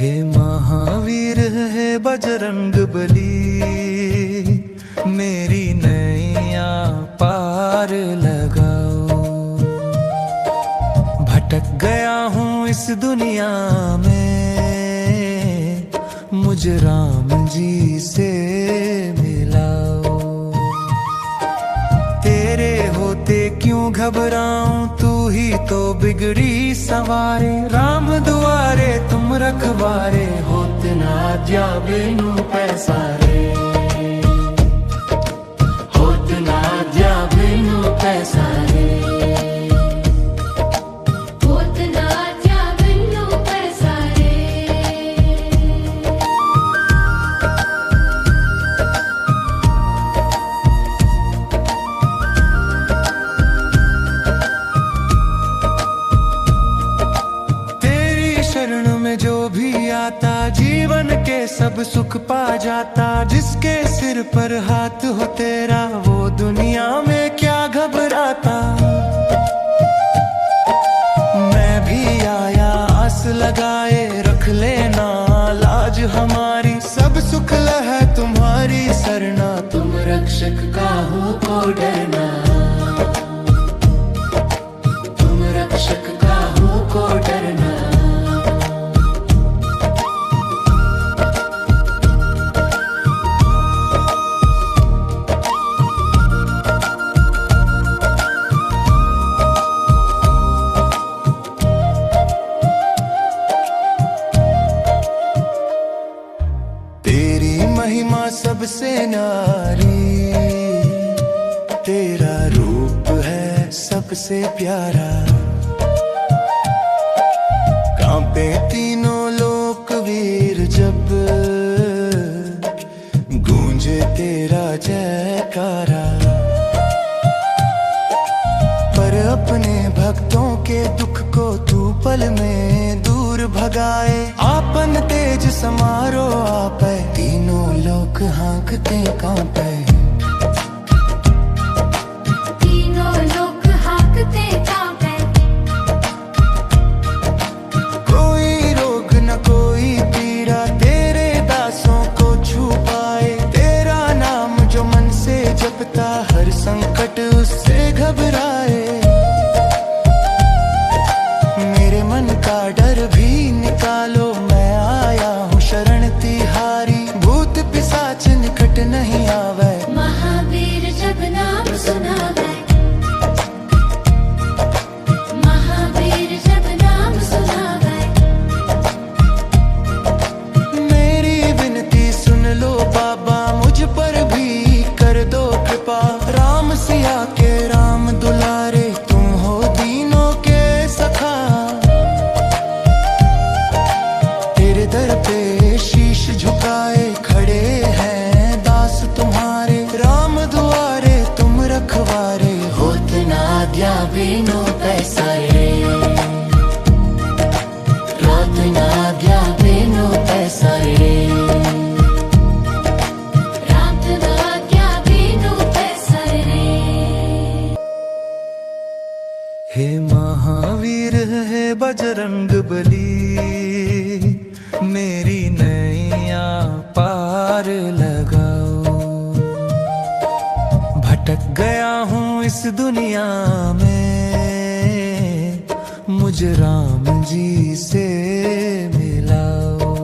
हे महावीर है बजरंग बली, मेरी नैया पार लगाओ। भटक गया हूँ इस दुनिया में, मुझे राम जी से मिलाओ। तेरे होते क्यों घबराऊं, तू ही तो बिगड़ी सवारे। राम दुआरे तुम रखवारे, होते ना जा बिनु पैसारे। होते ना जा बिनु पैसारे। होते ना जा बिनु पैसारे। शरण में जो भी आता, जीवन के सब सुख पा जाता। जिसके सिर पर हाथ हो तेरा, वो दुनिया में क्या घबराता। मैं भी आया आस लगाए, रख लेना लाज हमारी। सब सुख लह तुम्हारी सरना, तुम रक्षक काहू को डरना। तुम रक्षक काहू को डरना। महिमा सबसे नारी, तेरा रूप है सबसे प्यारा। कांपे तीनों लोक वीर जब, गूंजे तेरा जयकारा। पर अपने भक्तों के दुख को तू पल में दूर भगाए। आपन तेज समारो आपे, तीनों लोक हाँकते कांपे। तीनों लोक हाँकते कांपे। कोई रोग न कोई पीड़ा, तेरे दासों को छू पाए। तेरा नाम जो मन से जपता, हर संकट उससे घबराए। मेरे मन का डर भी निकालो, मैं आया हूँ शरण तिहारी। भूत पिशाच निकट नहीं आवे, महावीर जब नाम सुनावे। महावीर जब नाम सुनावे। मेरी विनती सुन लो बाबा, मुझ पर भी कर दो कृपा। राम सिया के राम दुलारे, तुम हो दीनों के सखा। तेरे दर पे शीश झुकाए खड़े हैं दास तुम्हारे। राम दुआरे तुम रखवारे, होते ना आज्ञा बिनु पैसारे। होते ना आज्ञा बिनु पैसारे। राम ना आज्ञा बिनु पैसारे। हे महावीर है बजरंग बली, मेरी नैया पार लगाओ। भटक गया हूँ इस दुनिया में, मुझे राम जी से मिलाओ।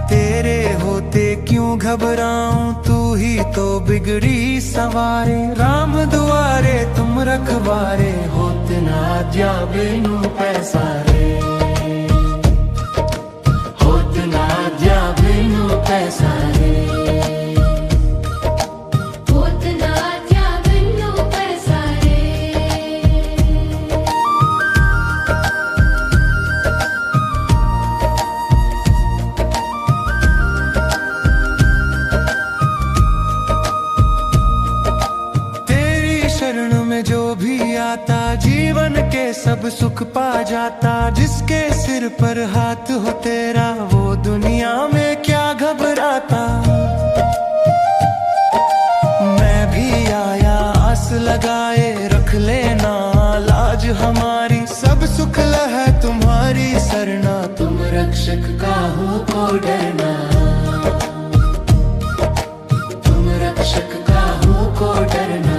तेरे होते क्यों घबराऊं, तू ही तो बिगड़ी सवारे। राम दुआरे तुम रखवारे, होते ना जा बिनु पैसारे। होते ना जा बिनु पैसारे। होते ना जा बिनु पैसारे। तेरी शरण में जो भी आता, जीवन के सब सुख पा जाता। जिसके सिर पर हाथ हो तेरा, वो दुनिया में क्या घबराता। मैं भी आया आस लगाए, रख लेना लाज हमारी। सब सुख लह तुम्हारी सरना, तुम रख को डरना, तुम रक्षक काहू को डरना।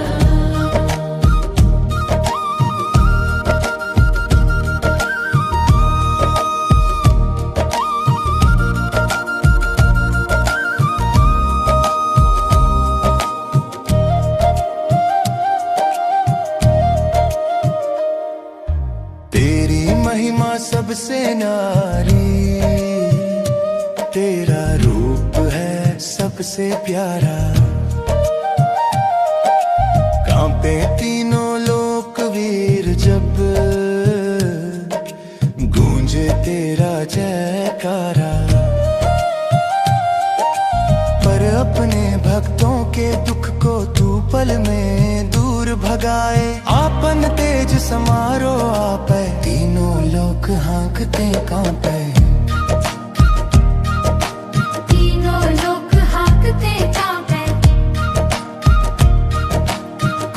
तेरी महिमा सबसे नारी, तेरा रूप है सबसे प्यारा। कांपे तीनों लोक वीर जब गूंजे तेरा जयकारा। पर अपने भक्तों के दुख को तू पल में दूर भगाए। आपन तेज समारो आपे, तीनों लोक हाँकते कांपे। तीनों लोक हाँकते कांपे।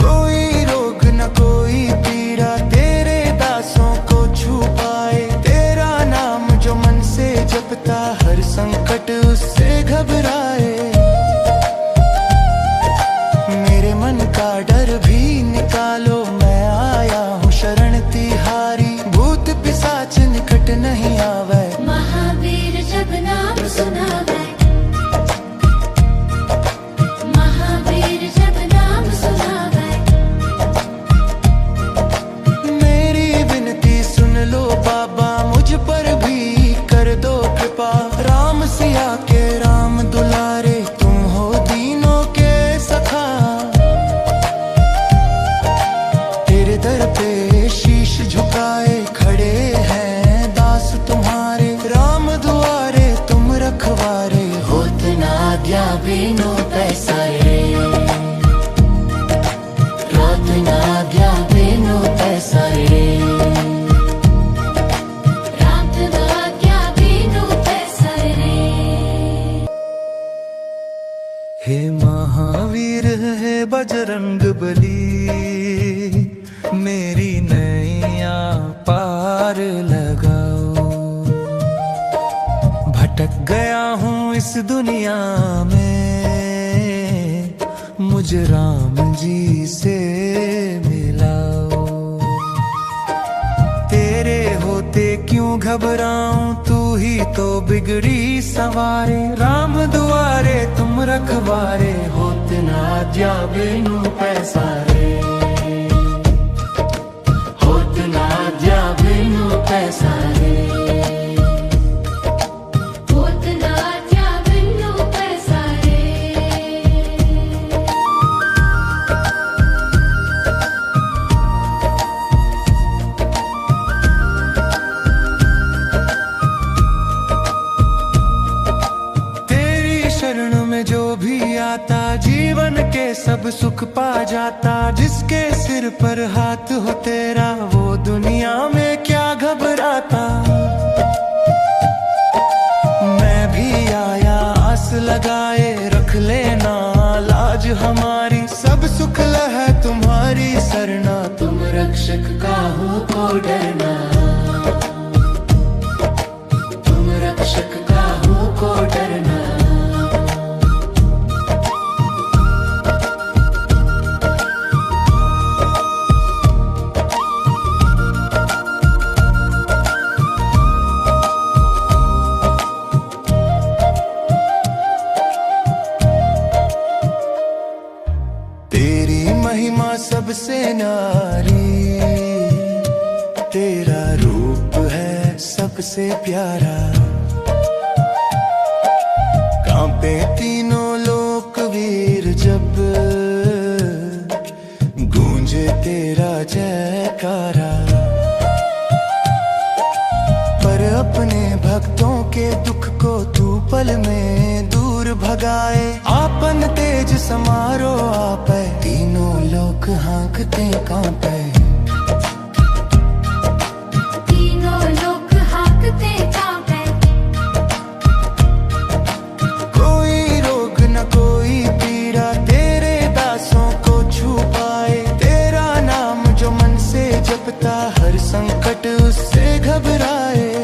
कोई रोग न कोई पीड़ा तेरे दासों को छू पाए। तेरा नाम जो मन से जपता हर संकट उससे घबराए। मेरे मन का डर भी निकालो, मैं आया हूँ शरण तिहारी। भूत पिशाच निकट नहीं आवे, महावीर जब नाम सुनावे। महावीर जब नाम सुनावे। मेरी विनती सुन लो बाबा, मुझ पर भी कर दो कृपा। राम सिया के राम दुलारे, तुम हो दीनों के सखा। तेरे दर पे शीश झुकाए खड़े हैं दास तुम्हारे। राम दुआरे तुम रखवारे, होत ना आज्ञा बिनु पैसारे। होत ना आज्ञा बिनु पैसारे। राम आज्ञा बिनु पैसारे। हे महावीर है बजरंग बली, मेरी नैया पार लगाओ। भटक गया हूँ इस दुनिया में, मुझे राम जी से मिलाओ। तेरे होते क्यों घबराऊं, तू ही तो बिगड़ी सवारे। राम दुआरे तुम रखवारे, होत ना आज्ञा बिनु पैसारे। होत ना आज्ञा बिनु पैसारे। होत ना आज्ञा बिनु पैसारे। तेरी शरण में जो भी आता, जीवन के सब सुख पा जाता। जिसके सिर पर हाथ हो तेरा, वो दुनिया में क्या घबराता। मैं भी आया आस लगाए, रख लेना लाज हमारी। सब सुख है तुम्हारी सरना, तुम रक्षक काहू को डरना। तुम रक्षक काहू को डरना। तेरी महिमा सबसे नारी, तेरा रूप है सबसे प्यारा। कांपे तीनों लोक वीर जब गूंजे तेरा जयकारा। पर अपने भक्तों के दुख को तू पल में दूर भगाए। आपन तेज समारो आपे, तीनों लोक हाँकते कांपे। तीनों लोक हाँकते कांपे। कोई रोग न कोई पीड़ा तेरे दासों को छू पाए। तेरा नाम जो मन से जपता हर संकट उससे घबराए।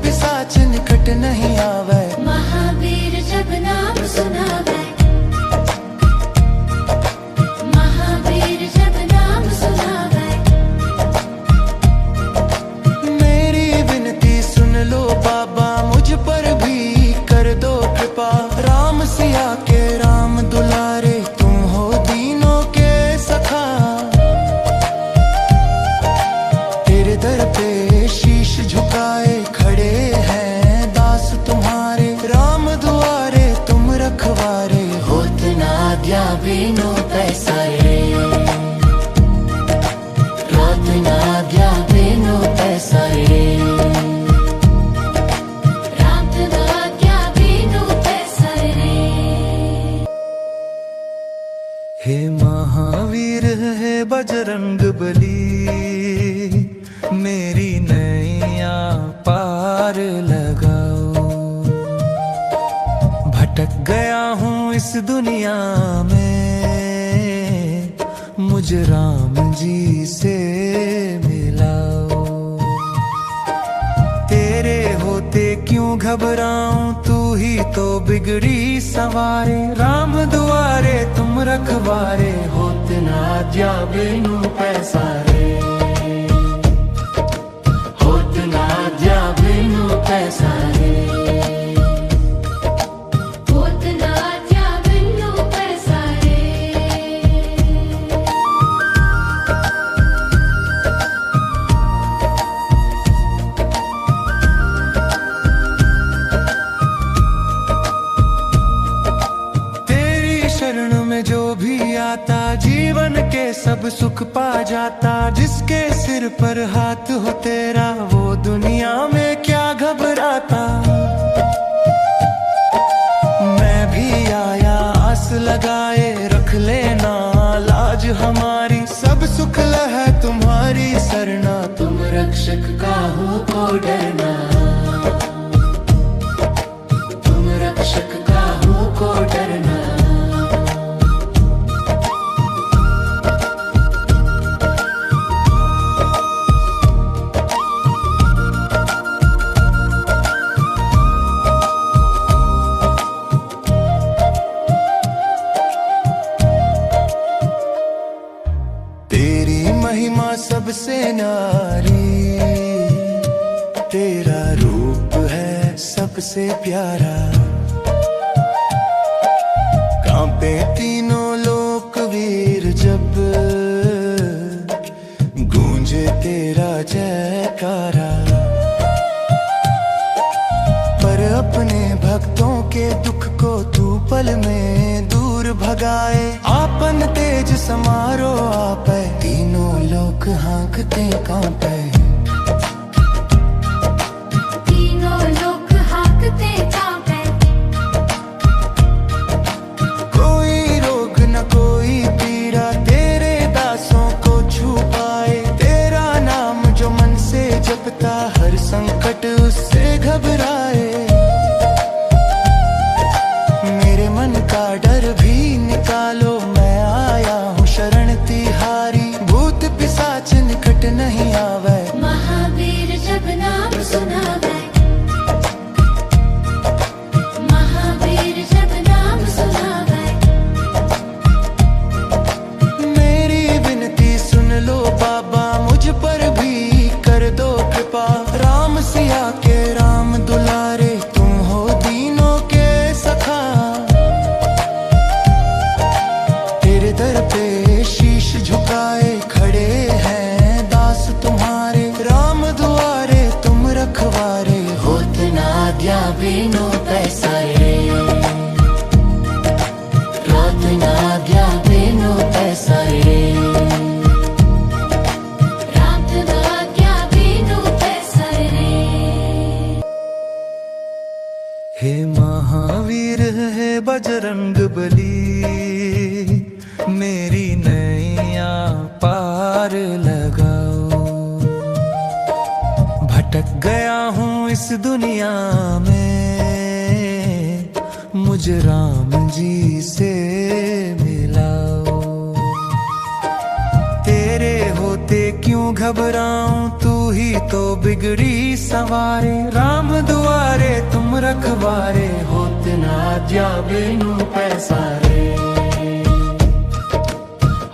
पिशाच निकट नहीं आवे। महावीर जब नाम सुनावे, महावीर जब नाम सुनावे। मेरी विनती सुन लो बाबा, मुझ पर भी कर दो कृपा। राम सिया के राम दुलारे, तुम हो दीनों के सखा। तेरे दर पे शीश झुकाए खड़े हैं दास तुम्हारे। राम दुआरे तुम रखवारे, होत ना आज्ञा बिनु पैसारे। होत ना आज्ञा बिनु पैसारे। राम आज्ञा बिनु पैसारे। हे महावीर है बजरंग बली, मेरी नैया पार लगाओ। भटक गया हूँ इस दुनिया में, मुझे राम जी से मिलाओ। तेरे होते क्यों घबराऊं, तू ही तो बिगड़ी सवारे। राम दुआरे तुम रखवारे, होत ना आज्ञा बिनु पैसारे। होत ना आज्ञा बिनु पैसारे। होत ना आज्ञा बिनु पैसारे। तेरी शरण में जो भी आता, जीवन के सब सुख पा जाता। जिसके सिर पर हाथ हो तेरा, वो दुनिया में क्या घबराता। मैं भी आया आस लगाए, रख लेना लाज हमारी। सब सुख है तुम्हारी सरना, तुम रक्षक काहू को डरना। तुम रक्षक काहू को डरना। तेरी महिमा सबसे नारी, तेरा रूप है सबसे प्यारा। कांपे तीनों लोक वीर जब, गूंजे तेरा जयकारा। पर अपने भक्तों के दुख को तू पल में दूर भगाए। आपन तेज समारो आपे, तीनों लोक हाँकते कांपे। तीनों लोक हाँकते कांपे। कोई रोग न कोई पीड़ा, तेरे दासों को छू पाए। तेरा नाम जो मन से जपता, हर संकट उससे घबराए। मेरे मन का डर भी निकालो, मैं आया हूँ शरण तिहारी। भूत पिशाच निकट नहीं आवे। महावीर जब नाम सुनावे, महावीर जब नाम सुनावे। मेरी विनती सुन लो बाबा, मुझ पर भी कर दो कृपा। राम सिया के राम दुलारे, तुम हो दीनों के सखा। तेरे दर पे शीश झुकाए खड़े हैं दास तुम्हारे। राम दुआरे तुम रखवारे, होत ना आज्ञा बिनु पैसारे। होत ना आज्ञा बिनु पैसारे। राम आज्ञा बिनु पैसारे। हे महावीर है बजरंग बली, मेरी नैया पार लगाओ। भटक गया हूँ इस दुनिया में, मुझे राम जी से मिलाओ। तेरे होते क्यों घबराऊं, तू ही तो बिगड़ी सवारे। राम रखवारे होत ना आज्ञा बिनु पैसारे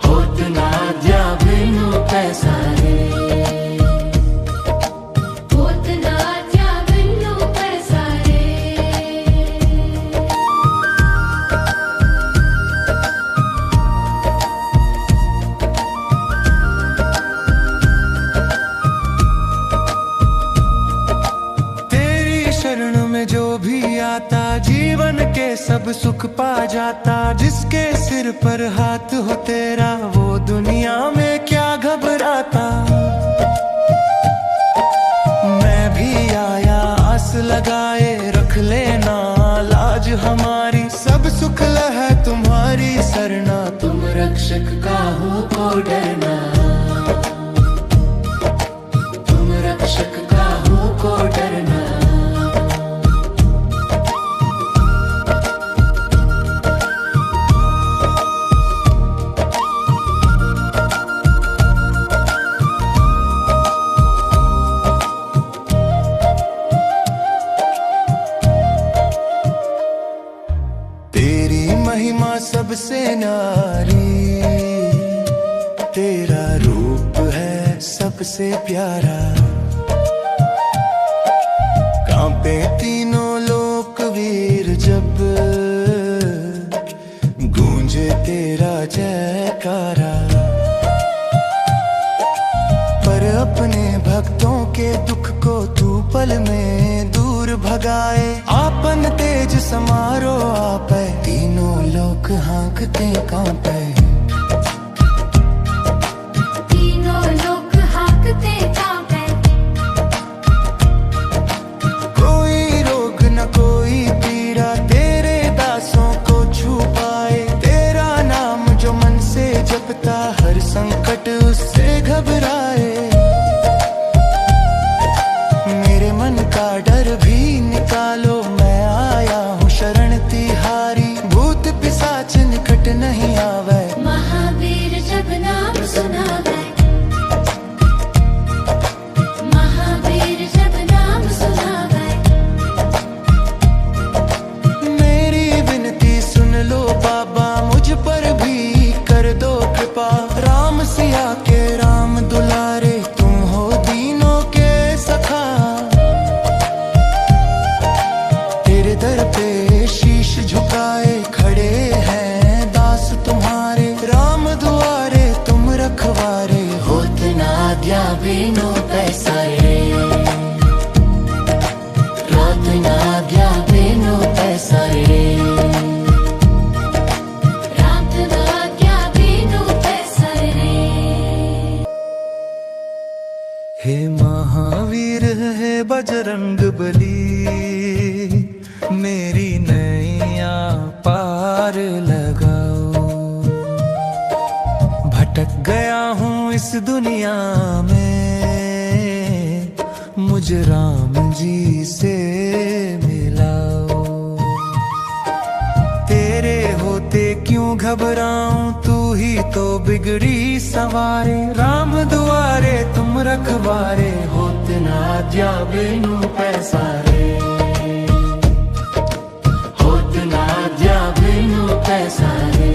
होत ना आज्ञा बिनु पैसारे होत ना आज्ञा बिनु पैसारे तेरी शरण में जो भी आता जीवन के सब सुख पा जाता। जिसके सिर पर हाथ हो तेरा वो दुनिया में क्या घबराता। मैं भी आया आस लगाए रख लेना लाज हमारी। सब सुख है तुम्हारी सरना तुम रक्षक काहू को डरना। तुम रक्षक काहू को डरना। तेरी महिमा सबसे नारी तेरा रूप है सबसे प्यारा। कांपे तीनों लोक वीर जब गूंजे तेरा जयकारा। पर अपने भक्तों के दुख को तू पल में दूर भगाए। आपन तेज समारो आपे तीनों लोक हाँकते कांपे। तीनों लोक हाँकते कांपे। कोई रोग न कोई पीड़ा तेरे दासों को छू पाए। तेरा नाम जो मन से जपता हर संकट उससे घबराए। मेरे मन का डर भी निकालो मैं आया हूँ शरण तिहारी। भूत पिशाच निकट नहीं आवे। महावीर जब नाम सुनावे। महावीर जब नाम सुनावे। मेरी विनती सुन लो बाबा मुझ पर भी कर दो कृपा। राम सिया के राम दुलारे तुम हो दीनों के सखा। तेरे दर पे शीश झुकाए खड़े हैं दास तुम्हारे। राम दुआरे तुम रखवारे होत ना आज्ञा बिनु पैसारे। होत ना आज्ञा बिनु पैसारे। राम ना आज्ञा बिनु पैसारे। हे महावीर है बजरंग बली मेरी नैया पार लगाओ। भटक गया हूँ इस दुनिया में मुझे राम जी से मिलाओ। तेरे होते क्यों घबराऊं तू ही तो बिगड़ी सवारे। राम दुआरे तुम रखवारे होत ना आज्ञा बिनु पैसारे। होत ना आज्ञा बिनु पैसारे।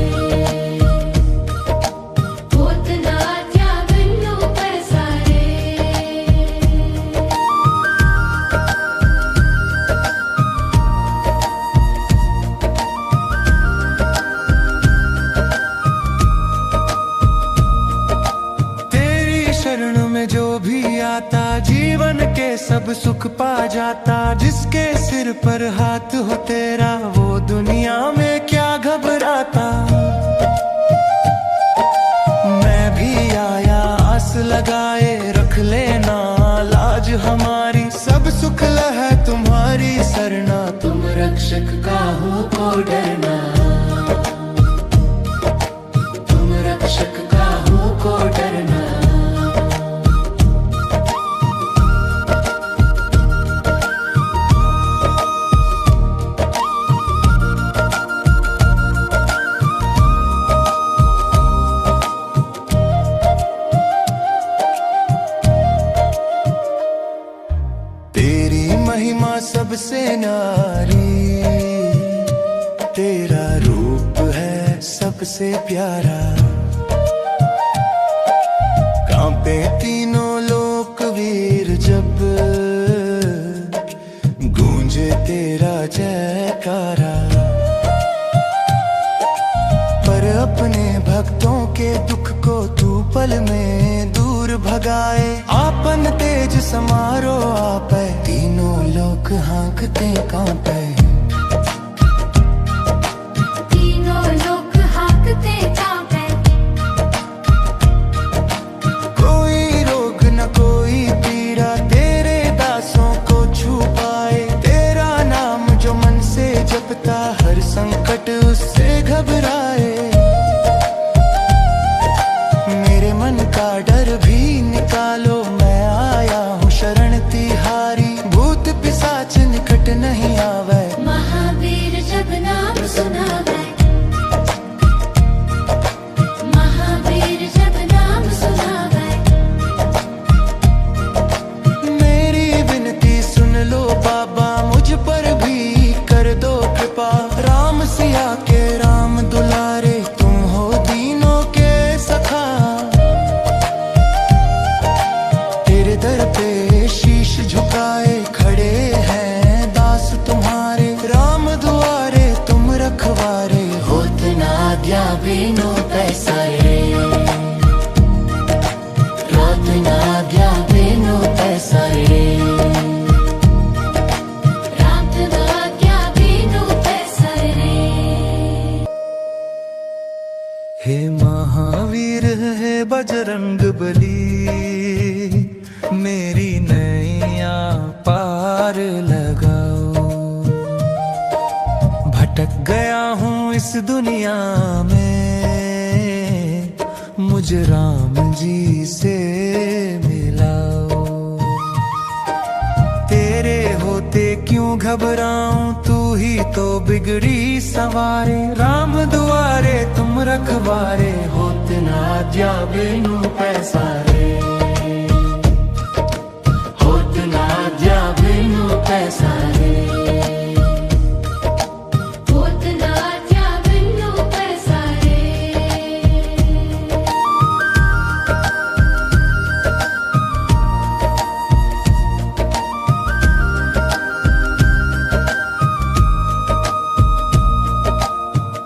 होत ना आज्ञा बिनु पैसारे। तेरी शरण में जो भी आता जीवन के सब सुख पा जाता। जिसके सिर पर हाथ हो तेरा वो दुनिया में क्या घबराता। मैं भी आया आस लगाए रख लेना लाज हमारी। सब सुख है तुम्हारी सरना तुम रक्षक काहू को डरना। तुम रक्षक काहू को डरना। महिमा सब सबसे न्यारी, तेरा रूप है सबसे प्यारा। कांपे तीनों लोक वीर जब गूंजे तेरा जयकारा। पर अपने भक्तों के दुख को तू पल में दूर भगाए। आपन तेज समारो आपे, तीनों लोक हाँकते कांपे। तीनों लोक हाँकते कांपे। कोई रोग न कोई पीड़ा तेरे दासों को छू पाए। तेरा नाम जो मन से जपता, हर संकट उससे घबराए। मेरे मन का डर भी निकालो, मैं आया हूँ शरण तिहारी। भूत पिशाच निकट नहीं आवे, महावीर जब नाम सुनावे। महावीर जब नाम सुनावे। मेरी विनती सुन लो बाबा, मुझ पर भी कर दो कृपा। राम सिया के राम दुलारे, तुम हो दीनों के सखा। तेरे दर पे शीश झुकाए खड़े हैं दास तुम्हारे। राम दुआरे तुम रखवारे, होत न आज्ञा बिनु पैसारे। होत न आज्ञा बिनु पैसारे। राम आज्ञा बिनु पैसारे। हे महावीर है बजरंग बली, मेरी नैया पार लगाओ। भटक गया हूँ इस दुनिया में, मुझे राम जी से मिलाओ। तेरे होते क्यों घबराऊं, तू ही तो बिगड़ी सवारे। राम दुआरे तुम रखवारे, होते ना आज्ञा बिनु पैसारे। होते ना आज्ञा बिनु पैसारे। होत न आज्ञा बिनु पैसारे।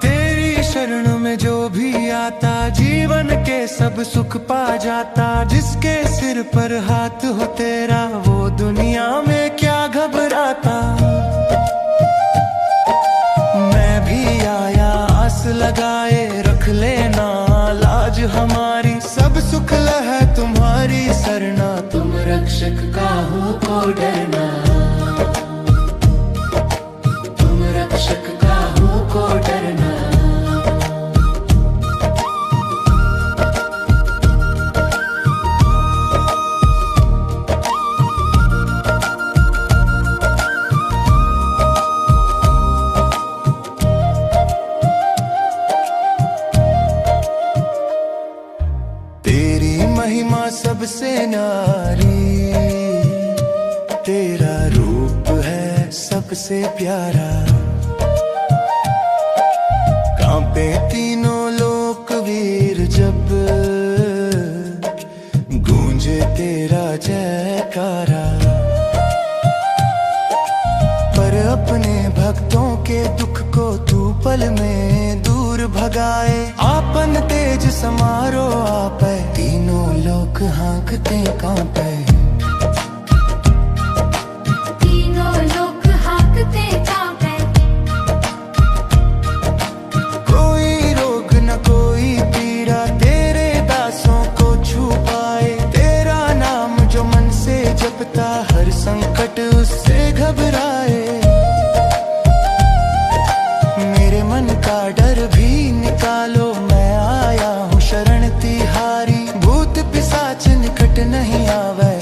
तेरी शरण में जो भी आता, जीवन के सब सुख पा जाता। जिसके सिर पर हाथ हो तेरा, वो दुनिया में क्या घबराता। मैं भी आया आस लगाए, रख लेना लाज हमारी। सब सुख है तुम्हारी सरना, तुम रक्षक काहू को डरना। तुम रक्षक काहू को डरना। तेरी महिमा सबसे न्यारी, तेरा रूप है सबसे प्यारा। कांपे तीनों लोक वीर जब गूंजे तेरा जयकारा। पर अपने भक्तों के दुख को तू पल में दूर भगाए। आपन तेज समारो आपे, तीनों लोक हाँकते कांपे। तीनों लोक हाँकते कांपे। कोई रोग न कोई पीड़ा तेरे दासों को छू पाए। तेरा नाम जो मन से जपता, हर संकट उससे घबराए। मेरे मन का डर भी निकालो, मैं आया हूँ शरण तिहारी। भूत पिशाच निकट नहीं आवे,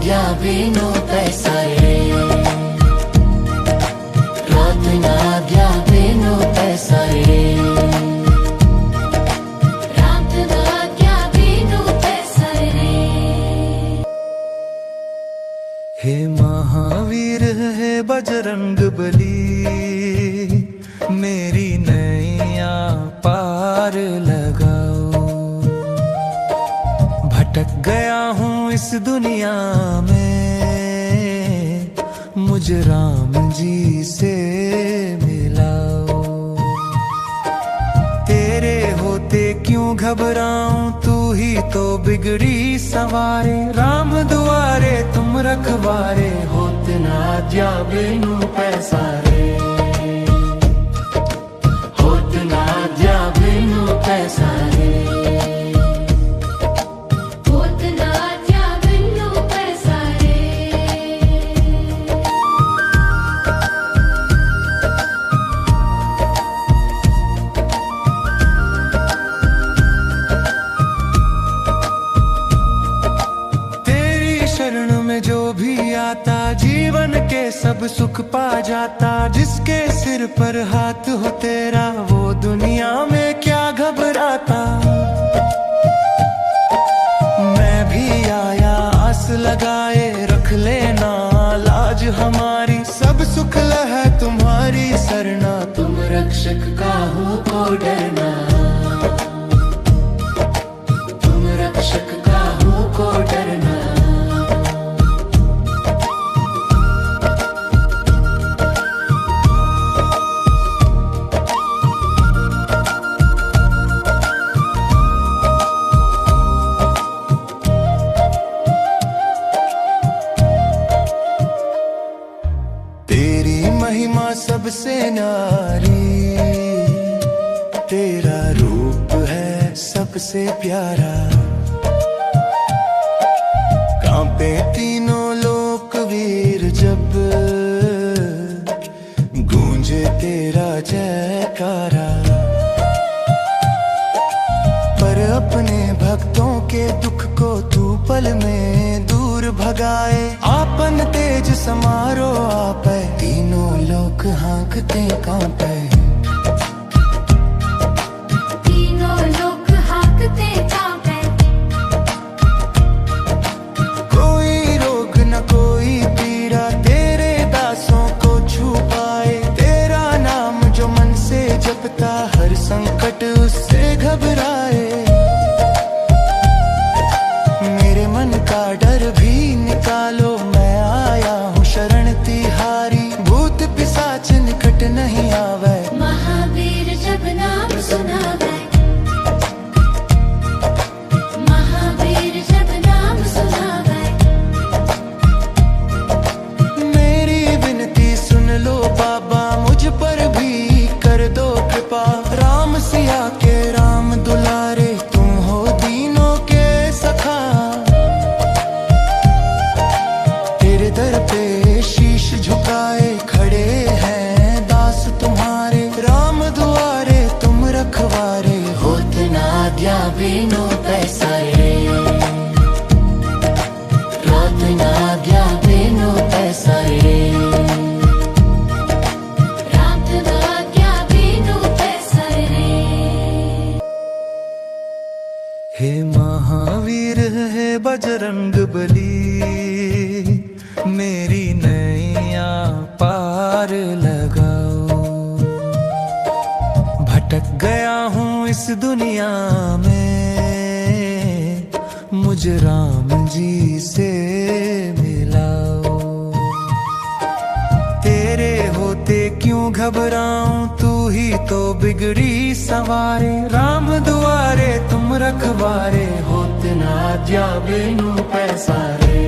आज्ञा बिनु पैसरे रात ना आज्ञा बिनु पैसरे रात ना क्या बिनु पैसरे हे महावीर है बजरंग बली मेरी नैया पार लगाओ भटक गया हूँ इस दुनिया में मुझे राम जी से मिलाओ तेरे होते क्यों घबराऊं तू ही तो बिगड़ी सवारे राम दुआरे तुम रखवारे होते ना आज्ञा बिनु पैसारे होते ना आज्ञा बिनु पैसारे होत ना क्या बिनु पैसरे तेरी शरण में जो भी आता जीवन के सब सुख पा जाता जिसके सिर पर हाथ हो तेरा वो दुनिया में क्या घबराता मैं भी आया आस लगाए रख लेना लाज हमारी सब सुख है तुम्हारी सरना तुम रक्षक काहू को डरना तुम रक्षक काहू को डरना तेरी महिमा सबसे नारी तेरा रूप है सबसे प्यारा कांपे तीनों लोक वीर जब गूंजे तेरा जयकारा पर अपने भक्तों के दुख को तू पल में दूर भगाए आपन तेज समारो आपे तीनों लोग हाँकते कांपे तीनों लोग हाकते कांपे कोई रोग न कोई पीड़ा तेरे दासों को छू पाए तेरा नाम जो मन से जपता हर संकट उससे घबराए मेरे मन का डर भी निकालो मैं आया हूँ शरण तिहारी भूत पिशाच निकट नहीं आवे महावीर जब नाम सुनावे महावीर जब नाम सुनावे मेरी विनती सुन लो बाबा मुझ पर भी कर दो कृपा राम सिया के राम दुलारे तुम हो दीनों के सखा तेरे दर पे शीश झुकाए खड़े हैं दास तुम्हारे राम दुआरे तुम रखवारे होते ना आज्ञा बिनु पैसरे रात ना आज्ञा बिनु पैसरे रात ना क्या बिनु पैसरे हे महावीर है बजरंग बली मेरी नैया पार लगाओ भटक गया हूँ इस दुनिया में मुझे राम जी से मिलाओ तेरे होते क्यों घबराऊं तू ही तो बिगड़ी सवारे राम दुआरे तुम रखवारे होते ना आज्ञा बिनु पैसारे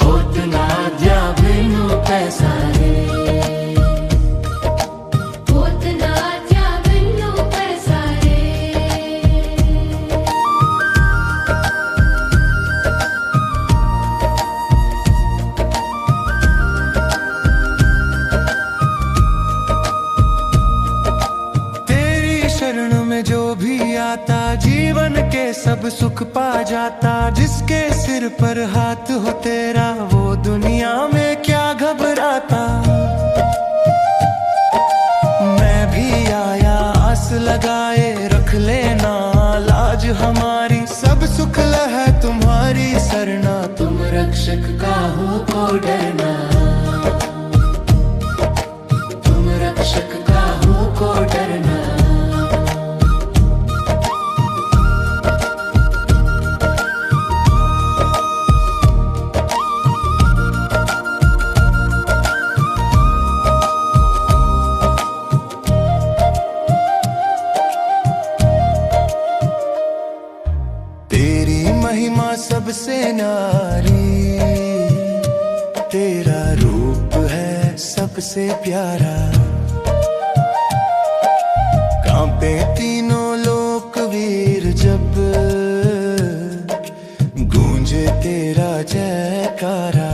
होते ना आज्ञा बिनु पैसारे होत ना क्या बिनु पैसरे शरण में जो भी आता जीवन के सब सुख पा जाता जिसके पर हाथ हो तेरा, वो दुनिया में क्या घबराता। मैं भी आया आस लगाए, रख लेना लाज हमारी, सब सुख है तुम्हारी सरना, तुम रक्षक काहू को डरना, तुम रक्षक काहू को डरना। महिमा सबसे नारी, तेरा रूप है सबसे प्यारा, कांपे तीनों लोक वीर जब गूंजे तेरा जयकारा।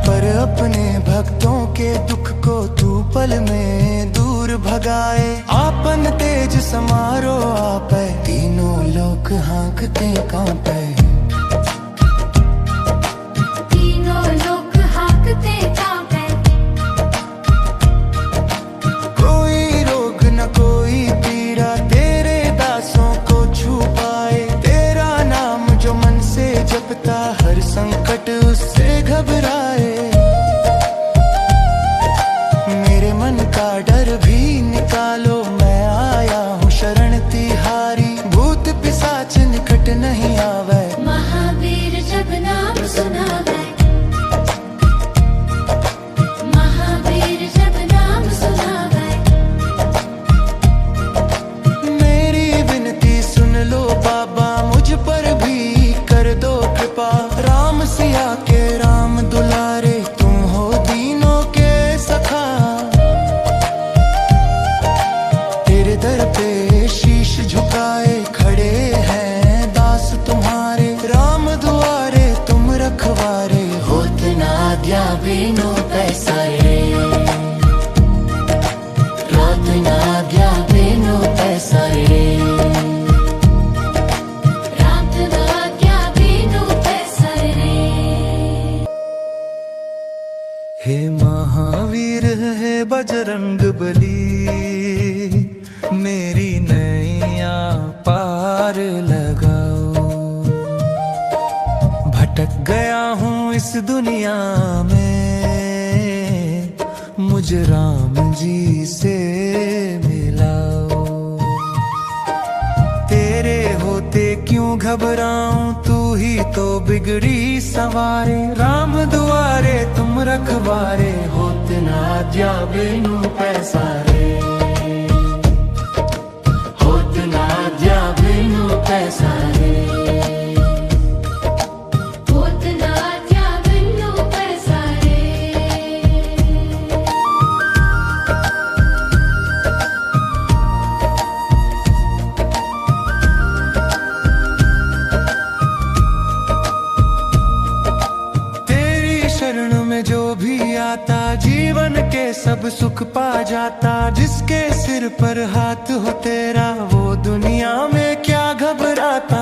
पर अपने भक्तों के दुख को तू पल में दूर भगाए, आपन तेज समारो आपे, तीनों लोक हाँकते कांपे, तीनों लोक हाँकते कांपे। कोई रोग न कोई पीड़ा तेरे दासों को छू पाए, तेरा नाम जो मन से जपता हर संकट उससे घबराए। मेरे मन का डर भी निकालो, मैं आया हूँ शरण तिहारी, भूत पिशाच निकट नहीं आवे, महावीर जब नाम सुनावे, महावीर जब नाम सुनावे। मेरी विनती सुन लो बाबा, मुझ पर भी कर दो कृपा, राम सिया के राम दुलारे, तुम हो दीनों के सखा। तेरे दर पे शीश झुकाए खड़े हैं दास तुम्हारे, राम दुआरे तुम रखवारे, होत ना आज्ञा बिनु पैसारे, होत ना आज्ञा बिनु पैसारे। रात आज्ञा बिनु पैसारे। हे महावीर है बजरंग बली, मेरी नैया पार लगाओ, भटक गया हूँ इस दुनिया में, मुझे राम जी से मिलाओ। तेरे होते क्यों घबराऊं, तू ही तो बिगड़ी सवारे, राम दुआरे तुम रखवारे, होते ना आज्ञा बिनु पैसारे, होते ना आज्ञा बिनु पैसारे। होत ना आज्ञा बिनु पैसारे। तेरी शरण में जो भी आता, जीवन के सब सुख पा जाता, जिसके सिर पर हाथ हो तेरा, वो दुनिया में क्या घबराता।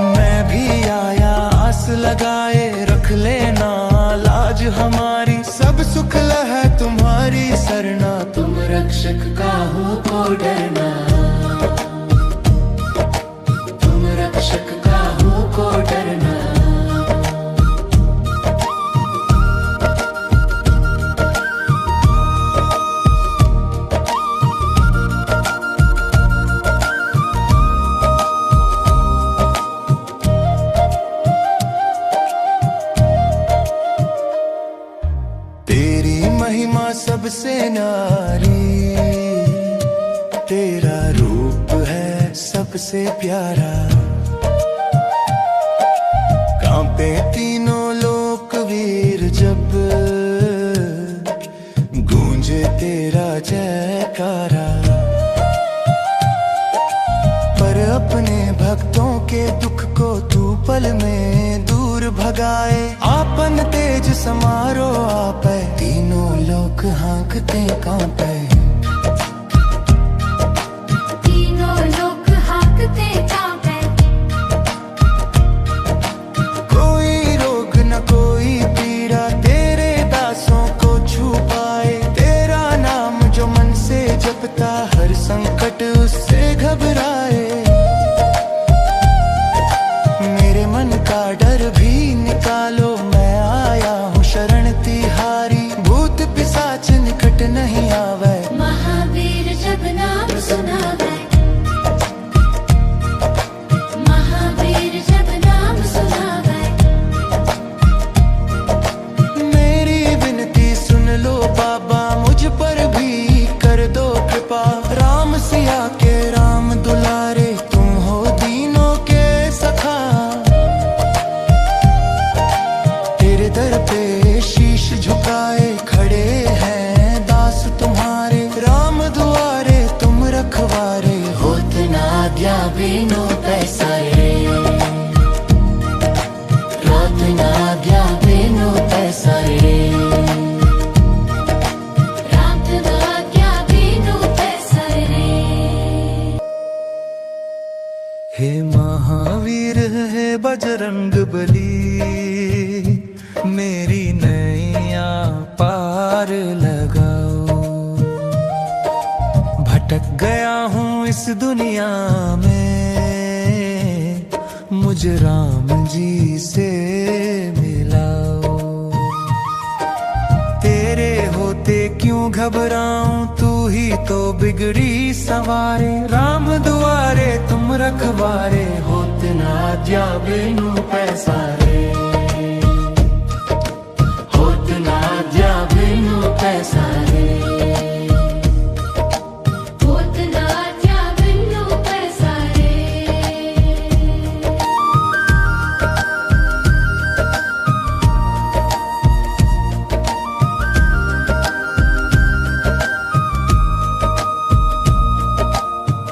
मैं भी आया आस लगाए, रख लेना लाज हमारी, सब सुख है तुम्हारी सरना, तुम रक्षक काहू को डरना, तुम रक्षक काहू को डरना। महिमा सबसे नारी, तेरा रूप है सबसे प्यारा, कांपे तीनों लोक वीर जब गूंजे तेरा जयकारा। पर अपने भक्तों के दुख को तू पल में दूर भगाए, आपन तेज समारो आपे, तीनों लोक हाँकते कांपे, तीनों लोक हाँकते बिनु पैसा रे, रात ना गया बिनु पैसा रे, रात ना गया बिनु पैसा रे। हे महावीर हे बजरंग बली, मेरी नैया पार लगाओ। भटक गया हूँ इस दुनिया में, मुझे राम जी से मिलाओ। तेरे होते क्यों घबराऊं, तू ही तो बिगड़ी सवारे। राम दुआरे तुम रखवारे, होते ना जा बिनु पैसा रे, होते ना जा बिनु पैसा रे, होत ना गया बिनु पैसा रे।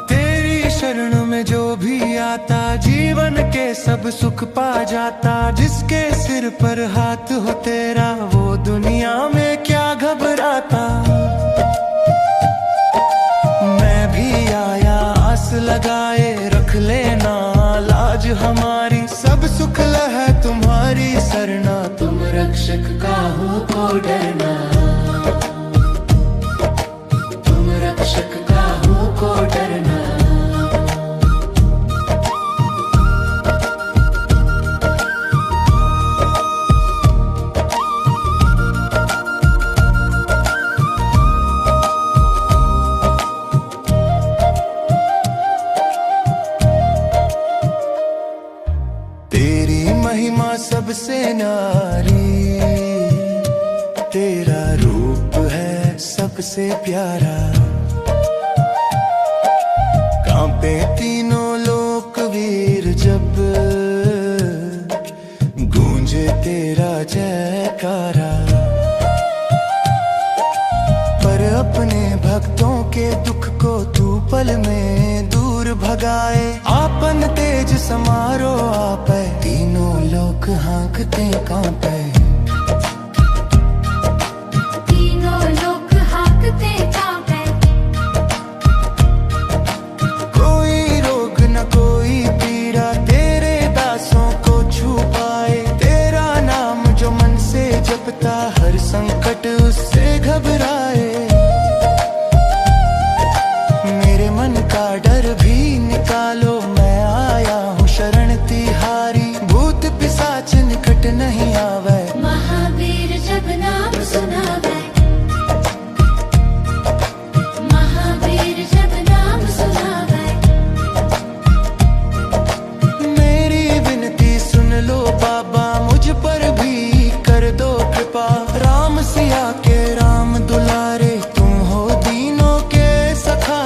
तेरी शरण में जो भी आता, जीवन के सब सुख पा जाता। जिसके सिर पर हाथ हो तेरा, वो दुनिया में क्या घबराता। मैं भी आया आस लगाए, रख लेना लाज हमारी। सब सुख है तुम्हारी सरना, तुम रक्षक काहू को डरना, तुम रक्षक काहू को डरना। तेरी महिमा सबसे नारी, तेरा रूप है सबसे प्यारा। कांपे तीनों लोक वीर जब, गूंजे तेरा जयकारा। पर अपने भक्तों के दुख को तू पल में दूर भगाए। आपन तेज समारो आपे, तीनों लोक हाँकते कांपे। तीनों लोग हाकते कांपे, कोई रोग न कोई पीड़ा, तेरे दासों को छू पाए। तेरा नाम जो मन से जपता, हर संकट उससे घबराए। मेरे मन का डर भी निकालो, मैं आया हूँ शरण तिहारी। भूत पिशाच निकट नहीं आवे, महावीर जब नाम सुनावे, महावीर जब नाम सुनावे। मेरी विनती सुन लो बाबा, मुझ पर भी कर दो कृपा। राम सिया के राम दुलारे, तुम हो दीनों के सखा।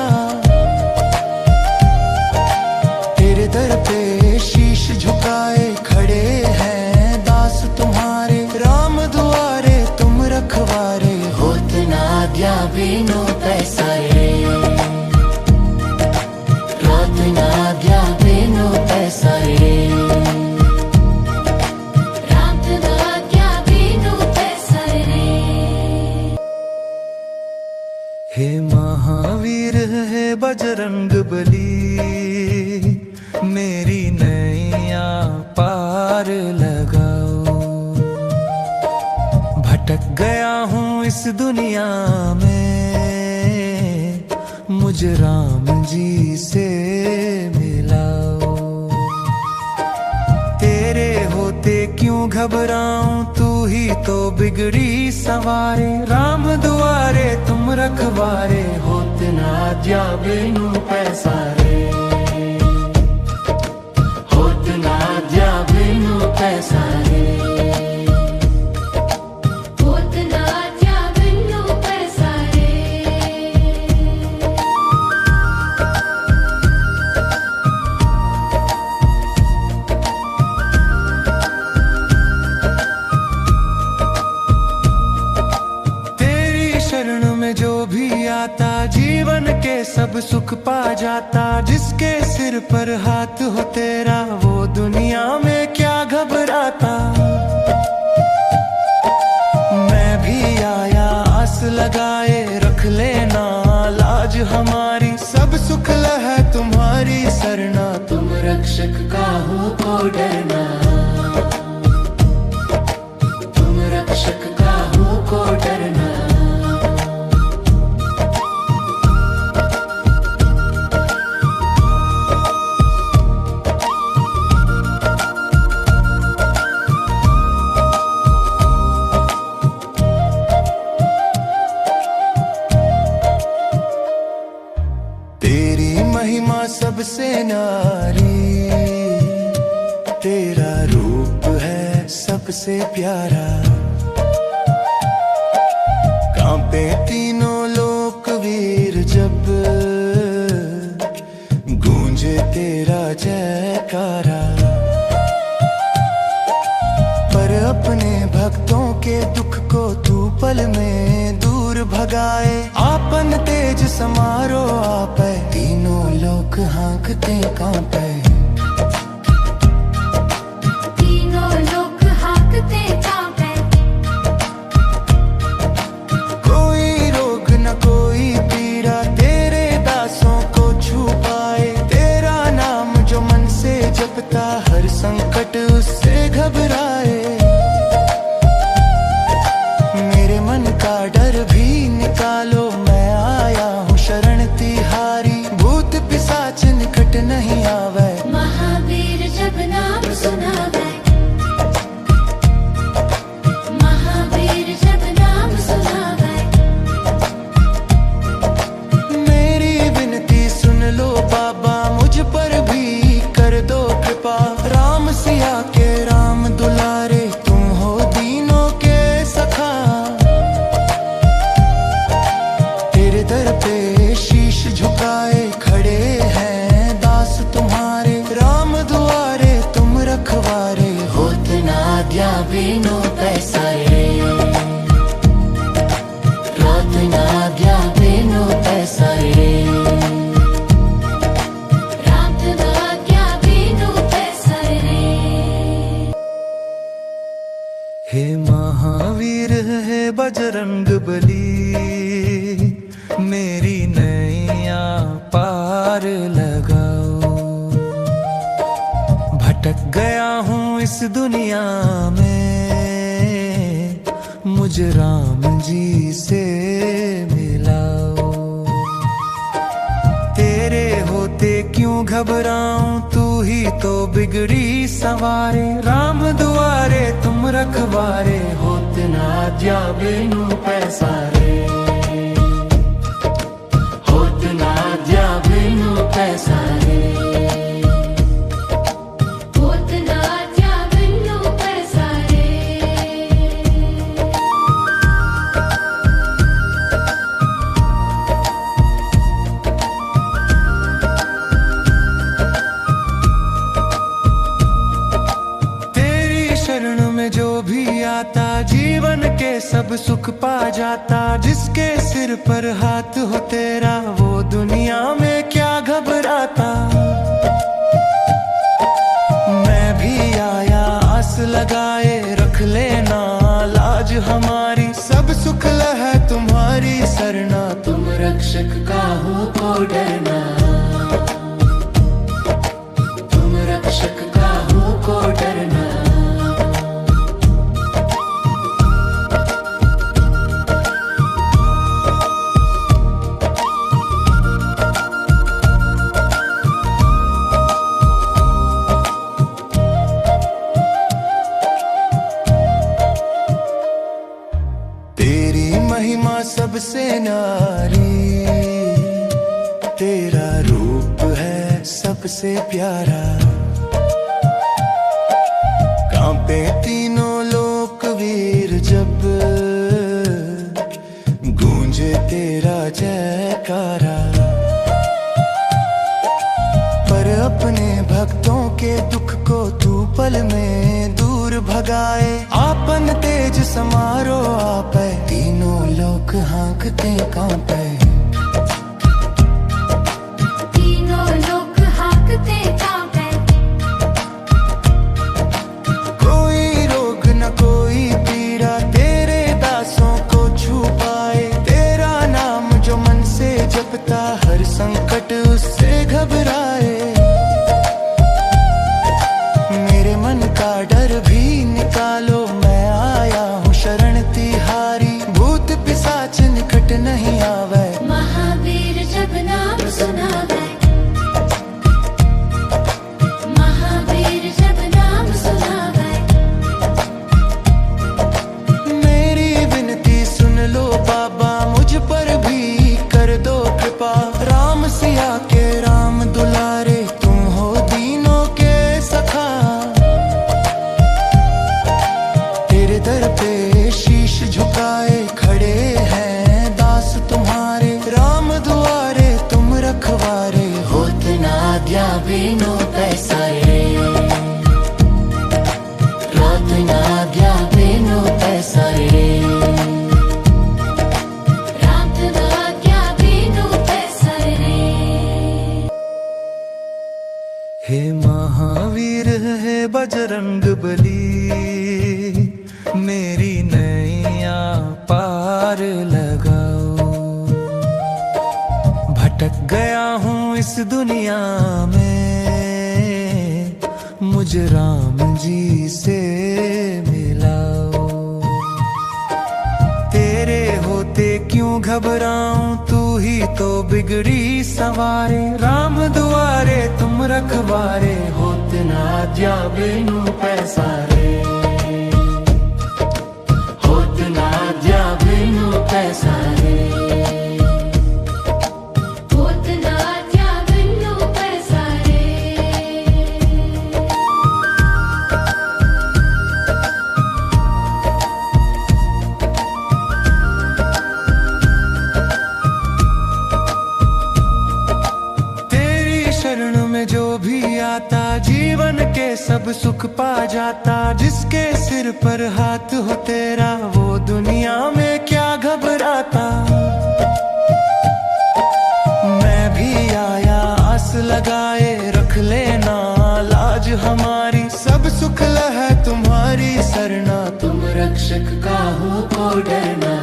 तेरे दर पे शीश झुकाए खड़े हैं दास तुम्हारे। राम दुआरे तुम रखवारे, होत ना गया बिनु पैसा रे, रात ना गया बिनु पैसा रे, रात ना गया बिनु पैसा रे। हे महावीर हे बजरंग बली, मेरी नैया पार लगाओ। भटक गया हूँ इस दुनिया में, मुझे राम जी से मिलाओ। तेरे होते क्यों घबराऊं, तू ही तो बिगड़ी सवारे। राम दुआरे तुम रखवारे, होते ना जा बिनु पैसा रे, होते ना जा बिनु पैसा रे। होत ना गया बिनु पैसा रे। में जो भी आता, जीवन के सब सुख पा जाता। जिसके सिर सिर पर हाथ हो तेरा, वो दुनिया में क्या घबराता। मैं भी आया आस लगाए, रख लेना लाज हमारी, सब सुख है तुम्हारी सरना, तुम रक्षक काहू को डरना, तुम रक्षक काहू को डरना। महिमा सबसे नारी, तेरा रूप है सबसे प्यारा। कांपे तीनों लोक वीर जब गूंजे तेरा जयकारा। पर अपने भक्तों के दुख को तू पल में दूर भगाए, आपन तेज समारो आपे, तीनों लोक हाँकते कांपे, तीनों लोक हाँकते कांपे। कोई रोग न कोई पीड़ा तेरे दासों को छू पाए, तेरा नाम जो मन से जपता हर संकट उससे घबराए। मेरे मन का डर भी निकालो, मैं आया हूँ शरण तिहारी, भूत पिशाच निकट नहीं आवे। महावीर जब नाम सुनावे, महावीर जब नाम सुनावे। मेरी विनती सुन लो बाबा, मुझ पर भी कर दो कृपा, राम सिया के राम दुलारे, तुम हो दीनों के सखा। तेरे दर पे शीश झुकाए खड़े हैं दास तुम्हारे, राम दुआरे तुम रखवारे, होत ना आज्ञा बिनु पैसारे, होत ना आज्ञा बिनु पैसारे। राम आज्ञा बिनु पैसारे। हे महावीर है बजरंग बली, मेरी नैया पार लगाओ। भटक गया हूँ इस दुनिया में, मुझे राम जी से मिलाओ। तेरे होते क्यों घबराऊं, तू ही तो बिगड़ी सवारे, राम दुआरे तुम रखवारे, होत ना आज्ञा बिनु पैसारे, होत ना आज्ञा बिनु पैसारे। होत ना आज्ञा बिनु पैसारे। तेरी शरण में जो भी आता, जीवन के सब सुख पा जाता, जिसके सिर पर हाथ हो तेरा, वो दुनिया में क्या घबराता। मैं भी आया आस लगाए, रख लेना लाज हमारी, सब सुख है तुम्हारी सरना, तुम रक्षक काहू को डरना, तुम रक्षक काहू को डरना। महिमा सबसे नारी, तेरा रूप है सबसे प्यारा। कांपे तीनों लोक वीर जब गूंजे तेरा जयकारा। पर अपने भक्तों के दुख को तू पल में दूर भगाए, आपन तेज समारो आपे, तीनों लोक हाँकते कांपे, तीनों लोक हाँकते महावीर है बजरंग बली, मेरी नैया पार लगाओ। भटक गया हूँ इस दुनिया में, मुझे राम जी से मिलाओ। तेरे होते क्यों घबराऊं, तू ही तो बिगड़ी सवारे। राम दुआरे तुम रखवारे, होते ना जा बिनु पैसारे। होते ना जा बिनु पैसारे। होत ना जा बिनु पैसारे। शरण में जो भी आता, जीवन के सब सुख पा जाता। जिसके सिर पर हाथ हो तेरा, वो दुनिया में क्या घबराता। मैं भी आया आस लगाए, रख लेना लाज हमारी। सब सुख है तुम्हारी सरना, तुम रक्षक काहू को डरना।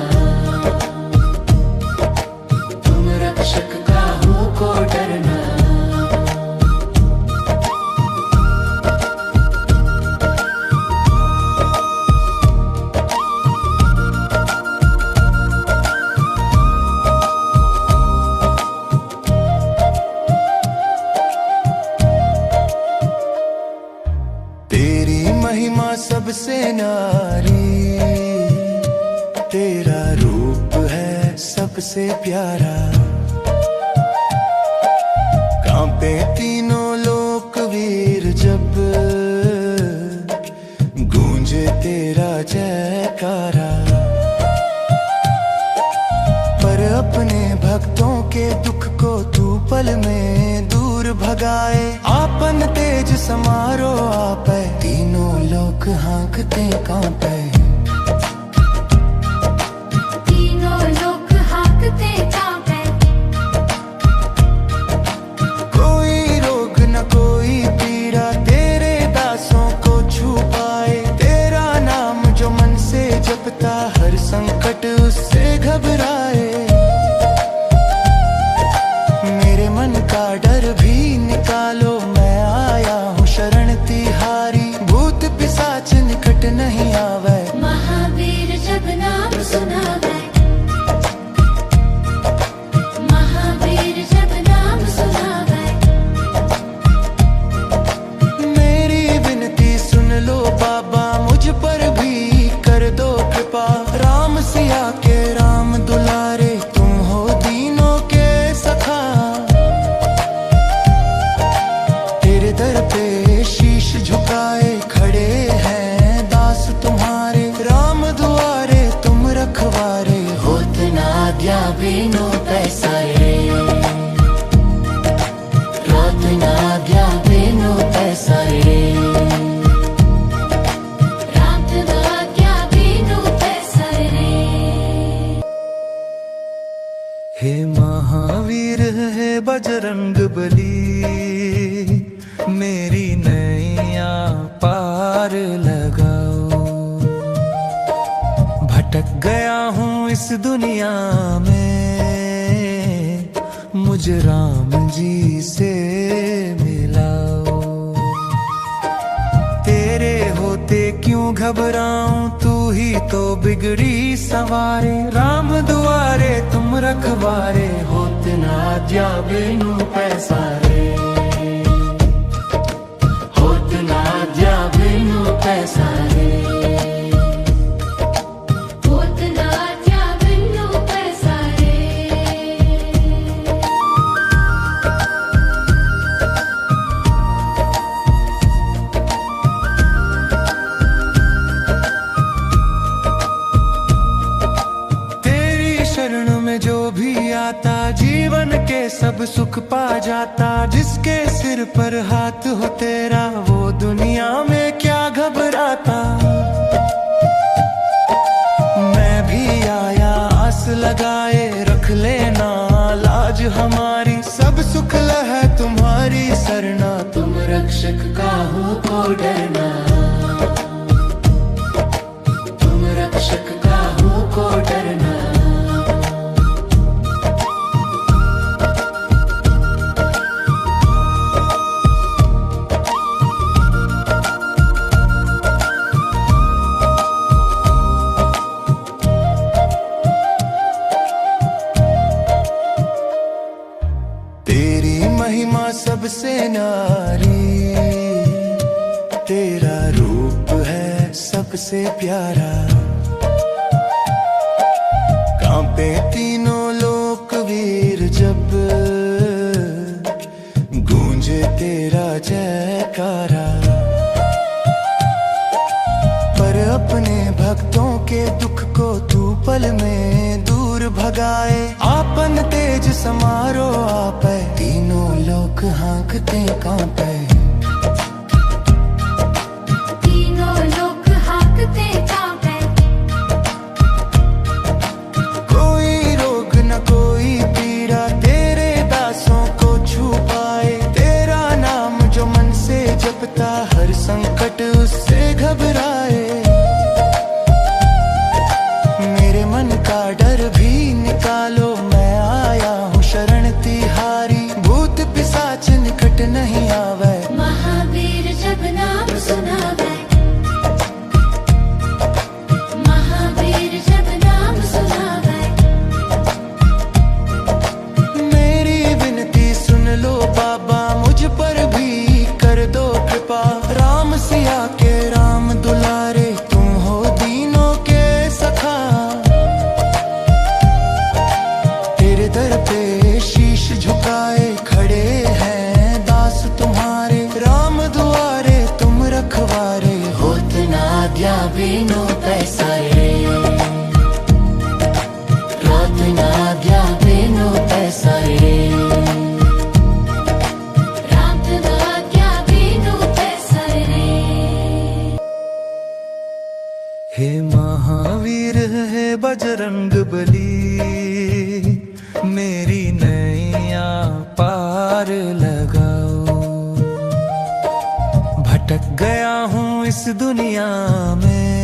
तुम रक्षक काहू को डरना। महिमा सबसे नारी, तेरा रूप है सबसे प्यारा। कांपे तीनों लोक वीर जब, गूंजे तेरा जयकारा। पर अपने भक्तों के दुख को तू पल में दूर भगाए। आपन तेज समारो आपे, तीनों लोग हाँकते कांपे। तीनों लोग हाँकते कांपे। कोई रोग न कोई पीड़ा, तेरे दासों को छू पाए। तेरा नाम जो मन से जपता, हर संकट उससे घबराए। मेरे मन का डर भी निकालो, मैं आया हूँ शरण तिहारी। भूत पिशाच निकट नहीं आवे, महावीर जब नाम सुनावे। महावीर जब नाम सुनावे। मेरी विनती सुन लो बाबा, मुझ पर भी कर दो कृपा। राम सिया के राम दुलारे, तुम हो दीनों के सखा। तेरे दर पे शीश झुकाए खड़े हैं दास तुम्हारे। राम दुआरे तुम रखवारे, होत ना आज्ञा बिनु पैसारे। होत ना आज्ञा बिनु पैसारे। राम आज्ञा बिनु पैसारे। हे महावीर है बजरंग बली, मेरी नैया पार लगाओ। भटक गया हूँ इस दुनिया में, मुझे राम जी से मिलाओ। तेरे होते क्यों घबराऊं, तू ही तो बिगड़ी सवारे। राम दुआरे तुम रखवारे, होते ना जा बिनु पैसारे। होते ना जा बिनु पैसारे। होत ना जा बिनु पैसारे। तेरी शरण में जो भी आता, जीवन के सब सुख पा जाता। जिसके सिर पर हाथ हो तेरा, वो दुनिया में क्या घबराता। मैं भी आया आस लगाए, रख लेना लाज हमारी। सब सुख है तुम्हारी सरना, तुम रक्षक का काहू को डरना, तुम रक्षक काहू को डरना। तेरी महिमा सबसे नारी, तेरा रूप है सबसे प्यारा। कांपे तीनों लोक वीर जब गूंजे तेरा जयकारा। पर अपने भक्तों के दुख को तू पल में दूर भगाए। आपन तेज समारो आपे, तीनों लोक हाँकते कांपे। तीनों लोक हाँकते कांपे। कोई रोग न कोई पीड़ा तेरे दासों को छू पाए। तेरा नाम जो मन से जपता, हर संकट उससे घबराए। मेरे मन का डर भी निकालो, मैं आया हूँ शरण तिहारी। भूत पिशाच निकट नहीं आवे, महावीर जब नाम सुनावे। महावीर जब नाम सुनावे। मेरी विनती सुन लो बाबा, मुझ पर भी कर दो कृपा। राम सिया के राम दुलारे, तुम हो दीनों के सखा। तेरे दर पे शीश झुकाए खड़े हैं दास तुम्हारे। राम दुआरे तुम रखवारे, होत ना आज्ञा बिनु पैसारे। होत ना आज्ञा बिनु पैसारे। राम आज्ञा बिनु पैसारे। हे महावीर है बजरंग बली, मेरी नैया पार लगाओ। भटक गया हूँ इस दुनिया में,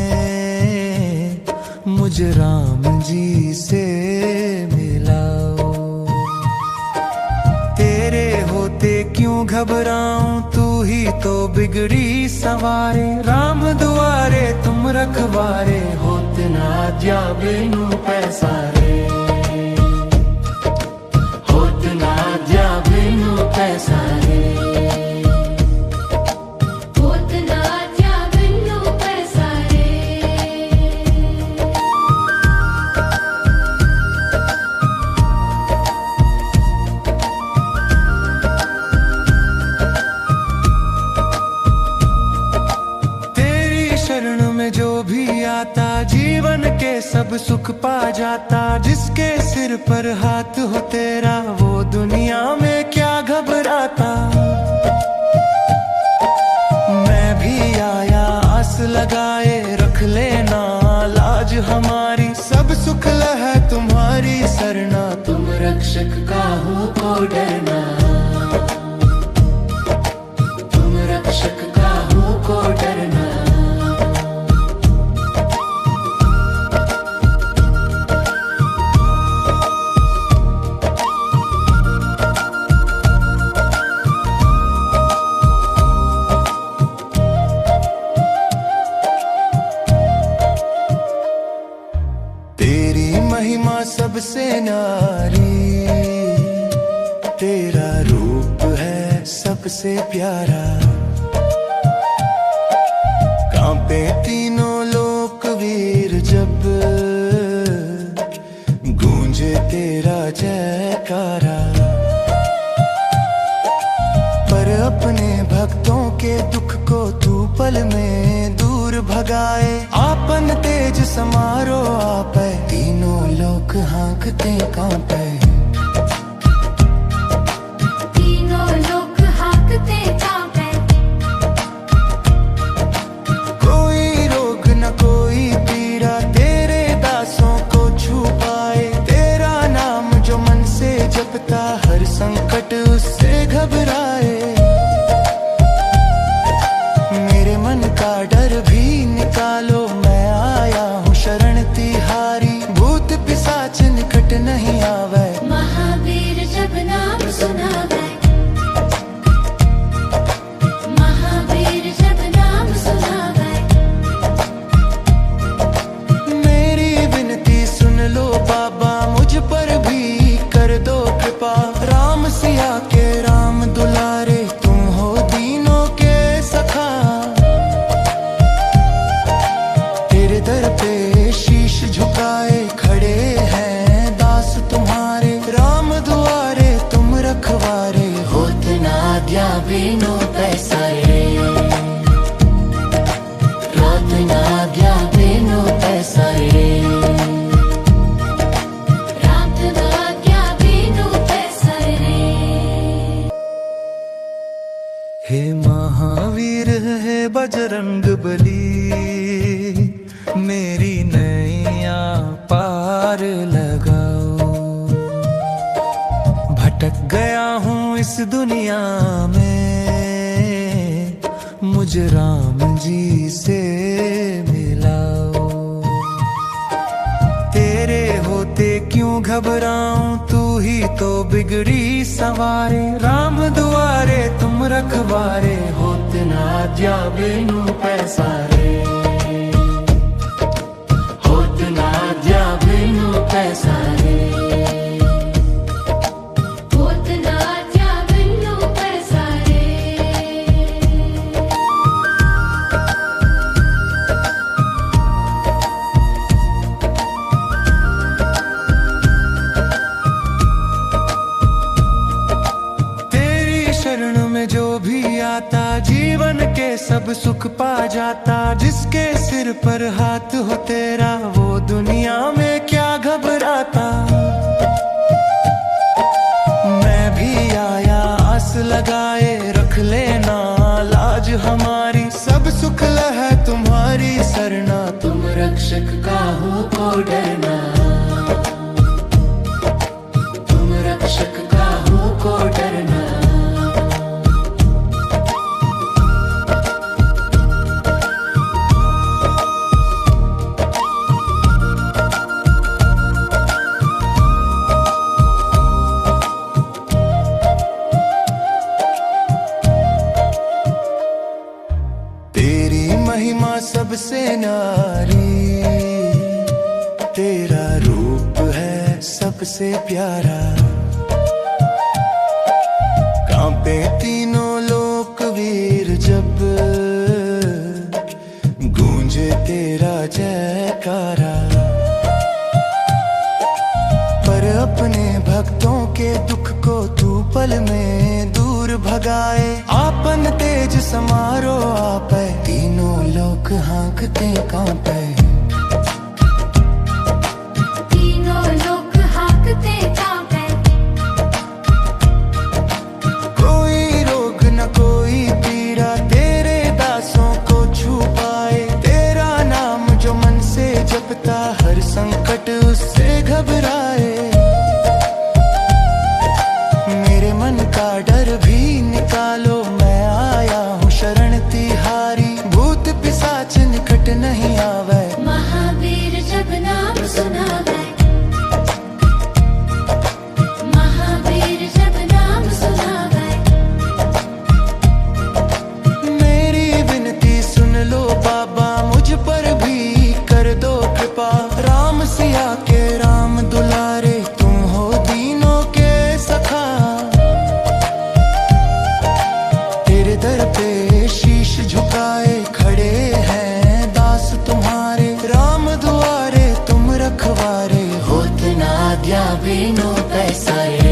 मुझे राम जी से मिलाओ। तेरे होते क्यों घबराऊं, तू ही तो बिगड़ी सवारे। राम दुआरे तुम रखवारे, होते ना आज्ञा बिनु पैसारे। होते ना आज्ञा बिनु पैसारे। होत ना आज्ञा बिनु पैसारे। तेरी शरण में जो भी आता, जीवन के सब सुख पा जाता। जिसके सिर पर हाथ हो तेरा, वो दुनिया में क्या घबराता। मैं भी आया आस लगाए, रख लेना लाज हमारी। सब सुख है तुम्हारी सरना, तुम रक्षक काहू को डरना। तुम रक्षक काहू को डरना। तेरी महिमा सबसे नारी, तेरा रूप है सबसे प्यारा। कांपे तीनों लोक वीर जब गूंजे तेरा जयकारा। पर अपने भक्तों के दुख को तू पल में दूर भगाए। आपन तेज समारो आपे, तीनों लोक हाँकते कांपे। तीनों लोक हाँकते कांपे। कोई रोग न कोई पीड़ा तेरे दासों को छू पाए। तेरा नाम जो मन से जपता, हर संकट उससे घबराए। है बजरंग बली, मेरी नैया पार लगाओ। भटक गया हूँ इस दुनिया में, मुझे राम जी से मिलाओ। तेरे होते क्यों घबराऊं, तू ही तो बिगड़ी सवारे। राम दुआरे तुम रखवारे, होते ना जा बिनु पैसारे। होते ना जा बिनु पैसारे। शरण में जो भी आता, जीवन के सब सुख पा जाता। जिसके सिर पर हाथ हो तेरा, वो दुनिया में क्या घबराता। मैं भी आया आस लगाए, रख लेना लाज हमारी। सब सुख है तुम्हारी सरना, तुम रक्षक काहू को डरना। तुम रक्षक काहू को डरना। महिमा सबसे नारी, तेरा रूप है सबसे प्यारा। कांपे तीनों लोक वीर जब, गूंजे तेरा जयकारा। पर अपने भक्तों के दुख को तू पल में दूर भगाए। आपन तेज समारो आपे, तीनों लोग हाँकते कांपे। तीनों लोग हाँकते कांपे। कोई रोग न कोई पीड़ा, तेरे दासों को छू पाए। तेरा नाम जो मन से जपता, हर संकट उससे घबराए। मेरे मन का डर भी निकालो, मैं आया हूँ शरण तिहारी। भूत पिशाच निकट नहीं आवे, महावीर जब नाम सुनावे। महावीर जब नाम सुनावे। मेरी विनती सुन लो बाबा, मुझ पर भी कर दो कृपा। राम सिया के राम दुलारे, तुम हो दीनों के सखा। तेरे दर पे शीश झुकाए खड़े हैं दास तुम्हारे। राम दुआरे तुम रखवारे, होत ना आज्ञा बिनु पैसारे।